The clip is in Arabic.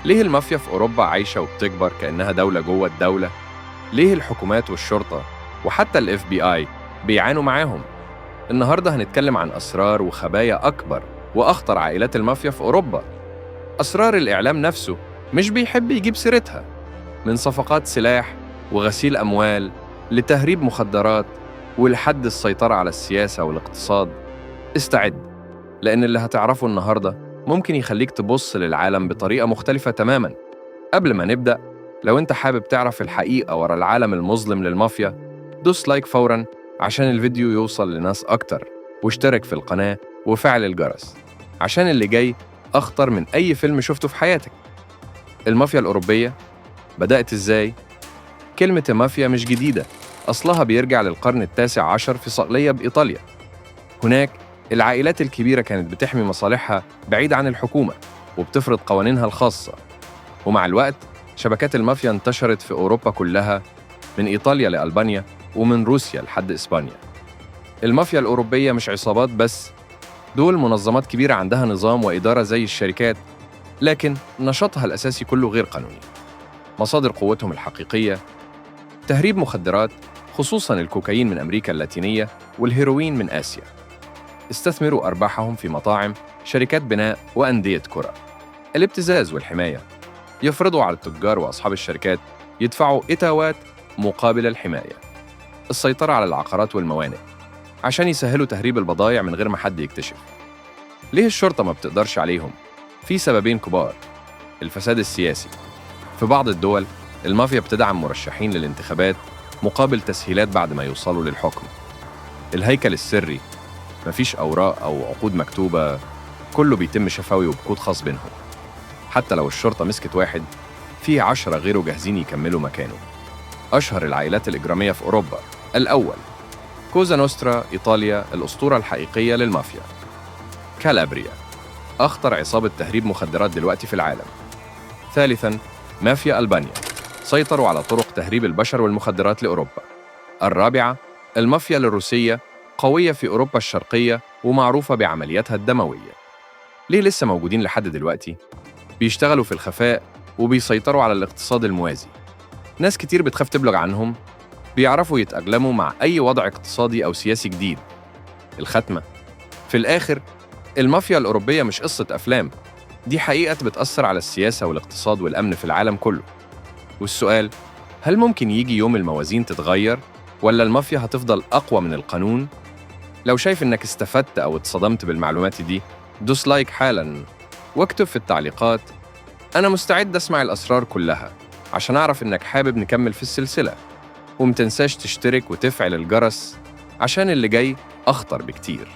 ليه المافيا في أوروبا عايشة وبتكبر كأنها دولة جوه الدولة؟ ليه الحكومات والشرطة وحتى ال FBI بيعانوا معاهم؟ النهاردة هنتكلم عن أسرار وخبايا أكبر وأخطر عائلات المافيا في أوروبا. أسرار الإعلام نفسه مش بيحب يجيب سيرتها، من صفقات سلاح وغسيل أموال لتهريب مخدرات ولحد السيطرة على السياسة والاقتصاد. استعد، لأن اللي هتعرفه النهاردة ممكن يخليك تبص للعالم بطريقة مختلفة تماماً. قبل ما نبدأ، لو أنت حابب تعرف الحقيقة ورا العالم المظلم للمافيا، دوس لايك فوراً عشان الفيديو يوصل لناس أكتر، واشترك في القناة وفعل الجرس عشان اللي جاي أخطر من أي فيلم شفته في حياتك. المافيا الأوروبية بدأت إزاي؟ كلمة مافيا مش جديدة، أصلها بيرجع للقرن التاسع عشر في صقلية بإيطاليا. هناك العائلات الكبيرة كانت بتحمي مصالحها بعيد عن الحكومة وبتفرض قوانينها الخاصة، ومع الوقت شبكات المافيا انتشرت في أوروبا كلها، من إيطاليا لألبانيا ومن روسيا لحد إسبانيا. المافيا الأوروبية مش عصابات بس، دول منظمات كبيرة عندها نظام وإدارة زي الشركات، لكن نشاطها الأساسي كله غير قانوني. مصادر قوتهم الحقيقية: تهريب مخدرات، خصوصاً الكوكايين من أمريكا اللاتينية والهيروين من آسيا. استثمروا أرباحهم في مطاعم، شركات بناء وأندية كرة. الابتزاز والحماية: يفرضوا على التجار وأصحاب الشركات يدفعوا إتاوات مقابل الحماية. السيطرة على العقارات والموانئ عشان يسهلوا تهريب البضائع من غير ما حد يكتشف. ليه الشرطة ما بتقدرش عليهم؟ في سببين كبار: الفساد السياسي. في بعض الدول المافيا بتدعم مرشحين للانتخابات مقابل تسهيلات بعد ما يوصلوا للحكم. الهيكل السري: مفيش أوراق أو عقود مكتوبة، كله بيتم شفوي وبكود خاص بينهم. حتى لو الشرطة مسكت واحد، في 10 غيره جاهزين يكملوا مكانه. أشهر العائلات الإجرامية في أوروبا: الأول كوزا نوسترا، إيطاليا، الأسطورة الحقيقية للمافيا. كالابريا، أخطر عصابة تهريب مخدرات دلوقتي في العالم. ثالثاً مافيا ألبانيا، سيطروا على طرق تهريب البشر والمخدرات لأوروبا. الرابعة المافيا الروسية، قوية في أوروبا الشرقية ومعروفة بعملياتها الدموية. ليه لسه موجودين لحد دلوقتي؟ بيشتغلوا في الخفاء وبيسيطروا على الاقتصاد الموازي. ناس كتير بتخاف تبلغ عنهم، بيعرفوا يتأقلموا مع أي وضع اقتصادي أو سياسي جديد. الختمة: في الآخر المافيا الأوروبية مش قصة أفلام، دي حقيقة بتأثر على السياسة والاقتصاد والأمن في العالم كله. والسؤال: هل ممكن يجي يوم الموازين تتغير، ولا المافيا هتفضل أقوى من القانون؟ لو شايف إنك استفدت أو اتصدمت بالمعلومات دي، دوس لايك حالاً واكتب في التعليقات: أنا مستعد أسمع الأسرار كلها، عشان أعرف إنك حابب نكمل في السلسلة. ومتنساش تشترك وتفعل الجرس عشان اللي جاي أخطر بكتير.